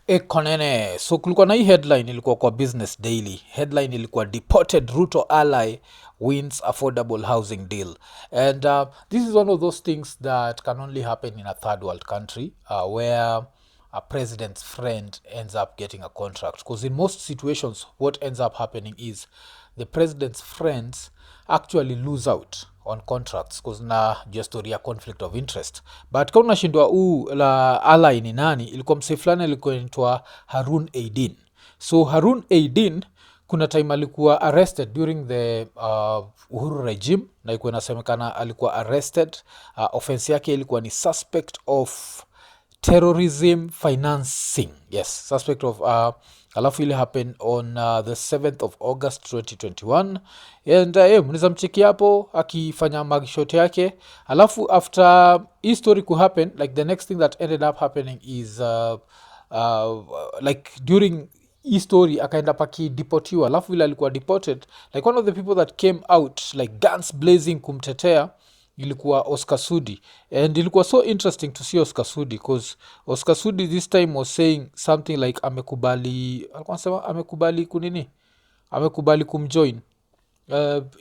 Iko Nini. So kulikuwa na hii headline ilikuwa kwa Business Daily. Headline ilikuwa deported Ruto ally wins affordable housing deal. And this is one of those things that can only happen in a third world country where a president's friend ends up getting a contract. Because in most situations, what ends up happening is the president's friends actually lose out on contracts because na juu ya story ya conflict of interest. But kama unashindwa la ally ni nani, ilikuwa msee fulani alikuwa inaitwa Harun Aidin. So Harun Aidin kuna time alikuwa arrested during the Uhuru regime, na ilikuwa inasemekana alikuwa arrested. Offense yake ilikuwa ni suspect of terrorism financing. Yes, suspect of alafu ile happen on the 7th of August 2021. And mnaweza mcheki hapo akifanya magshot yake. Alafu after hii story happen, like the next thing that ended up happening is like during hii story akaenda pakideportiwa. Alafu vile alikuwa deported, like one of the people that came out like guns blazing kumtetea ilikuwa Oscar Sudi. And ilikuwa so interesting to see Oscar Sudi because Oscar Sudi this time was saying something like alikuwa anasema amekubali kunini, amekubali kumjoin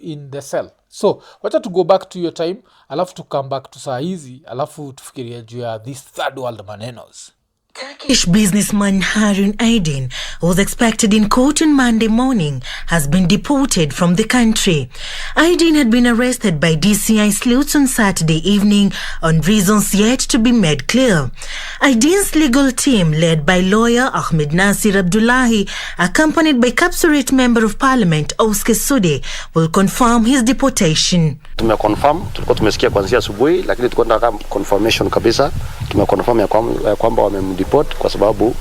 in the cell. So wacha to go back to your time, alafu to come back to saa hizi, alafu tufikiria juu ya this third world manenos. Turkish businessman Harun Aidin, who was expected in court on Monday morning, has been deported from the country. Aidin had been arrested by DCI sleuths on Saturday evening on reasons yet to be made clear. Aidin's legal team, led by lawyer Ahmed Nasir Abdullahi, accompanied by Kapsuret Member of Parliament Oscar Sudi, will confirm his deportation. Tumeconfirm, tulikuwa tumesikia kuanzia asubuhi, lakini tulikuwa tunataka confirmation kabisa. Tumeconfirm ya kwamba wamemdeport kwa sababu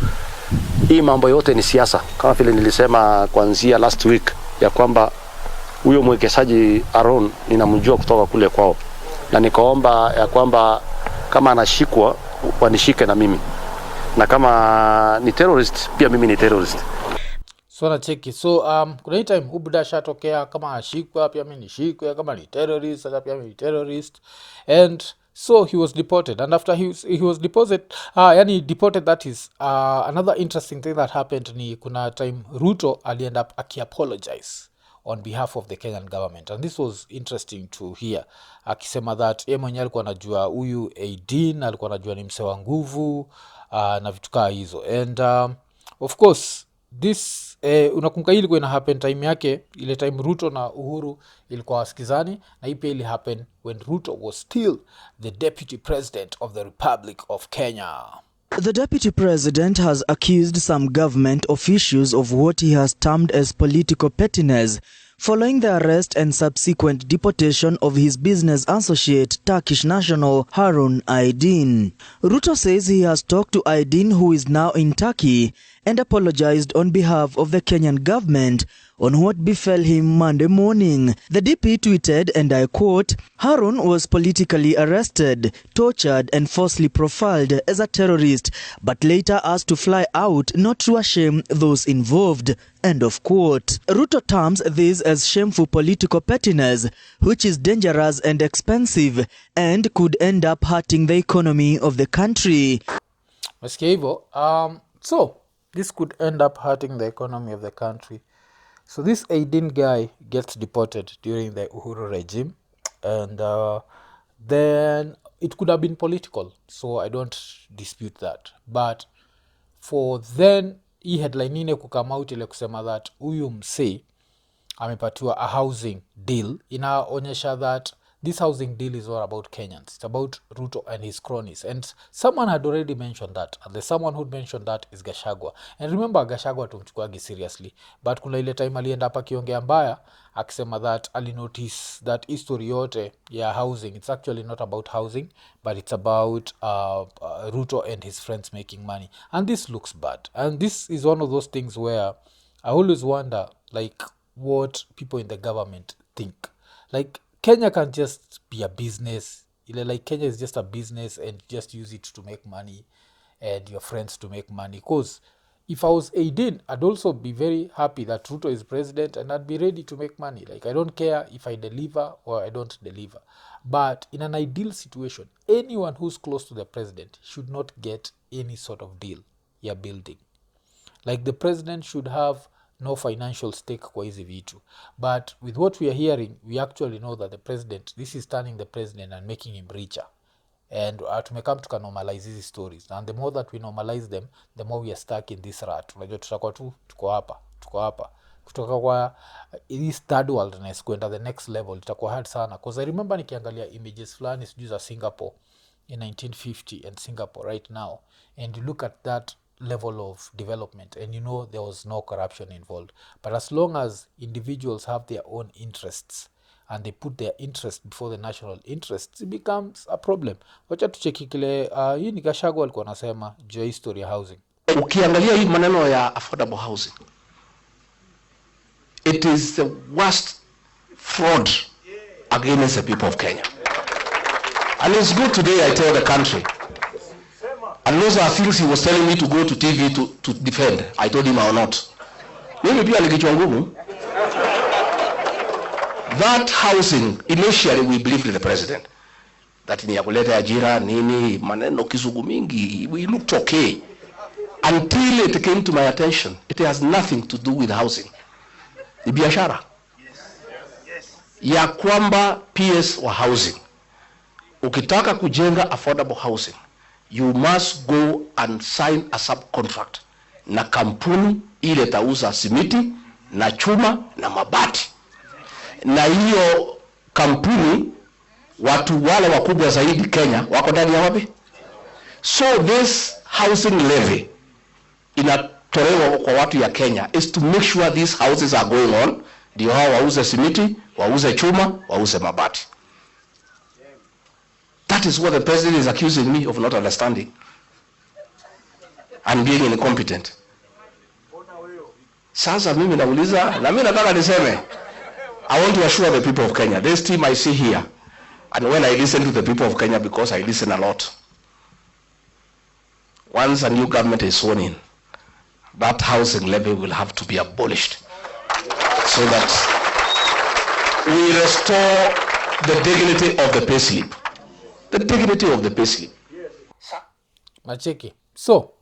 hii mambo yote ni siasa. Kama vile nilisema kuanzia last week ya kwamba huyo mwekezaji Aaron ninamjua kutoka kule kwao, na nikaomba ya kwamba kama anashikwa wanishike na mimi, na kama ni terrorist pia mimi ni terrorist. So na cheki. So kuna hii time Ubuda shatokea kama ashikwa pia mimi nishikwe, kama ni terrorist sasa pia mimi ni terrorist. And so he was deported, and after he was deported, deported, that is another interesting thing that happened ni kuna time Ruto aliend up aki-apologize on behalf of the Kenyan government, and this was interesting to hear. Akisema that yeye mwenyewe alikuwa anajua huyu Aidin, alikuwa anajua ni mse wa nguvu na vitu kaa hizo. And of course this unakumbuka hii ilikuwa ina happen time yake, ile time Ruto na Uhuru ilikuwa wasikizani, na hii pia ili happen when Ruto was still the deputy president of the Republic of Kenya. The deputy president has accused some government officials of what he has termed as political pettiness following the arrest and subsequent deportation of his business associate, Turkish national Harun Aidin. Ruto says he has talked to Aidin, who is now in Turkey, and apologized on behalf of the Kenyan government on what befell him Monday morning. The DP tweeted, and I quote, "Harun was politically arrested, tortured and falsely profiled as a terrorist, but later asked to fly out not to shame those involved." End of quote. Ruto terms this as shameful political pettiness, which is dangerous and expensive and could end up hurting the economy of the country. So this could end up hurting the economy of the country. So this Aidin guy gets deported during the Uhuru regime, and then it could have been political, so I don't dispute that. But for then hii headline ine kukama out ile kusema that huyu msee amepatiwa a housing deal, inaonyesha that this housing deal is all about Kenyans. It's about Ruto and his cronies. And someone had already mentioned that. And the someone who mentioned that is Gachagua. And remember, Gachagua tumchukuagi seriously. But kuna ile time alienda hapa kiongea mbaya, akisema that alinotice that history yote ya housing, it's actually not about housing, but it's about Ruto and his friends making money. And this looks bad. And this is one of those things where I always wonder, like, what people in the government think. Like, Kenya can't just be a business. Like, Kenya is just a business and just use it to make money and your friends to make money. Because if I was Aidin, I'd also be very happy that Ruto is president and I'd be ready to make money. Like, I don't care if I deliver or I don't deliver. But in an ideal situation, anyone who's close to the president should not get any sort of deal you're building. like the president should have no financial stake kwa hizi vitu, but with what we are hearing we actually know that the president, this is turning the president and making him richer, and tumekam tukanormalize hizi stories, and the more that we normalize them the more we are stuck in this rat. Unajua tutakuwa tu tuko hapa kutoka kwa this third worldness kwenda the next level itakuwa hard sana, because I remember nikiangalia images fulani sijui za Singapore in 1950 and Singapore right now, and you look at that level of development and you know there was no corruption involved, but as long as individuals have their own interests and they put their interest before the national interests, it becomes a problem. Wacha tucheki kile hii ni Gachagua alikuwa anasema juu ya history ya housing. Ukiangalia hii maneno ya affordable housing, it is the worst fraud against the people of Kenya. And it's good today I tell the country, and those are things he was telling me to go to TV to defend. I told him I will not. Mimi pia nikichwa ngumu. That housing, initially we believed in the president that ni ya kuleta ajira nini, maneno kizungu mingi, we looked okay until it came to my attention. It has nothing to do with housing. Ni biashara ya kwamba PS wa housing, ukitaka kujenga affordable housing you must go and sign a subcontract na kampuni ile tauza simiti na chuma na mabati, na hiyo kampuni watu wale wakubwa zaidi Kenya wako ndani ya wapi? So this housing levy inatolewa kwa watu ya Kenya is to make sure these houses are going on, ndio hao wauze simiti, wauze chuma, wauze mabati. That is what the president is accusing me of not understanding and being incompetent. Sasa mimi nauliza, na mimi nataka niseme, I want to assure the people of Kenya, this team I see here, and when I listen to the people of Kenya, because I listen a lot, once a new government is sworn in, that housing levy will have to be abolished so that we restore the dignity of the payslip. The dignity of the payslip. Macheki. So,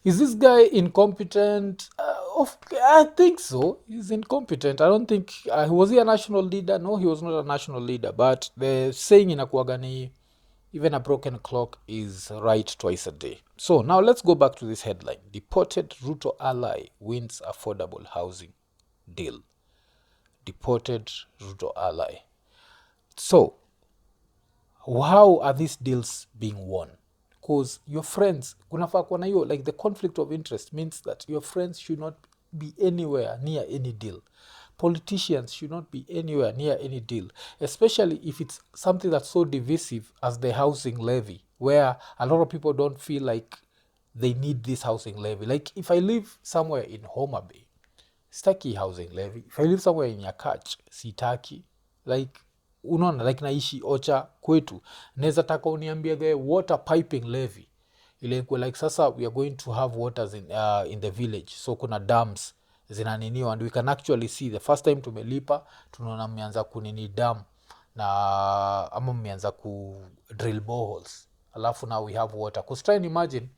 is this guy incompetent? I think so. He's incompetent. I don't think... was he a national leader? No, he was not a national leader. But the saying in Akuagani, even a broken clock is right twice a day. So, now let's go back to this headline. Deported Ruto ally wins affordable housing deal. Deported Ruto ally. So, how are these deals being won? Because your friends, kunafaa kuwa na hiyo, like the conflict of interest means that your friends should not be anywhere near any deal. Politicians should not be anywhere near any deal, especially if it's something that's so divisive as the housing levy, where a lot of people don't feel like they need this housing levy. Like if I live somewhere in Homa Bay, sitaki housing levy. If I live somewhere in Yakach, sitaki. Like unaona, like naishi Ocha kwetu, naweza taka uniambia the water piping levy ile kwa like sasa we are going to have waters in the village, so kuna dams zinaniniwa, and we can actually see the first time tumelipa tunaona mmeanza kunini dam na ama mmeanza ku drill boreholes, alafu now we have water. Cause try and imagine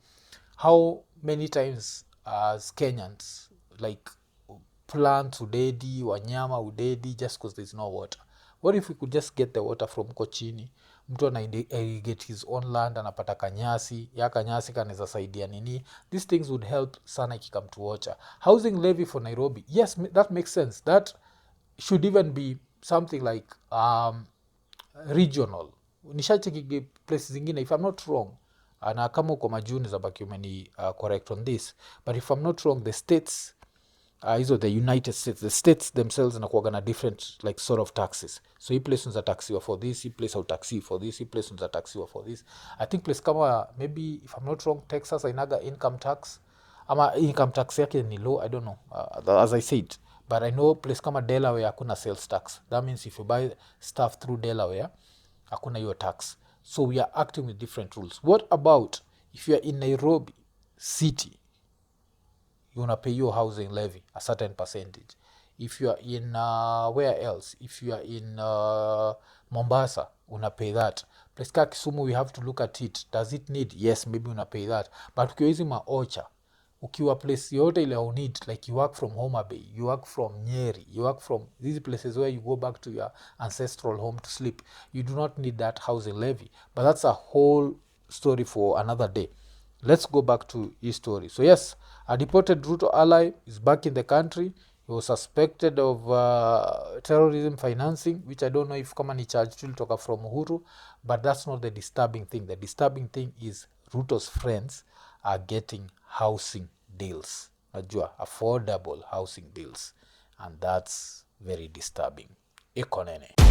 how many times as Kenyans like plants udedi, wanyama udedi just because there's no water. What if we could just get the water from Kochini? Mtu ana irrigate his own land, anapata kanyasi, ya kanyasi kanaweza saidia nini. These things would help sana ikikam to water. Housing levy for Nairobi, yes, that makes sense. That should even be something like regional. Nishacheki places zingine, if I'm not wrong, na kama uko majuni za baki umeni correct on this, but if I'm not wrong, the states, hizo the United States, the states themselves nakuwaga na different like sort of taxes. So hii place unza taxiwa for this, hii place hautaxiwa for this, hii place unza taxiwa for this. I think place kama maybe if I'm not wrong, Texas inaga income tax, ama income tax yake ni low, I don't know, as I said. But I know place kama Delaware hakuna sales tax. That means if you buy stuff through Delaware, hakuna hiyo tax. So we are acting with different rules. What about if you are in Nairobi city? You wanna pay your housing levy a certain percentage. If you are in where else? If you are in Mombasa, una pay that. Place Kisumu, we have to look at it. Does it need? Yes, maybe una pay that. But ukiwa hizi maocha, ukiwa place yote ile you need, like you work from Homa Bay, you work from Nyeri, you work from these places where you go back to your ancestral home to sleep, you do not need that housing levy. But that's a whole story for another day. Let's go back to his story. So yes, a deported Ruto ally is back in the country. He was suspected of terrorism financing, which I don't know if kama ni charge tulitoka from Uhuru, but that's not the disturbing thing. The disturbing thing is Ruto's friends are getting housing deals, najua affordable housing deals, and that's very disturbing. Iko Nini.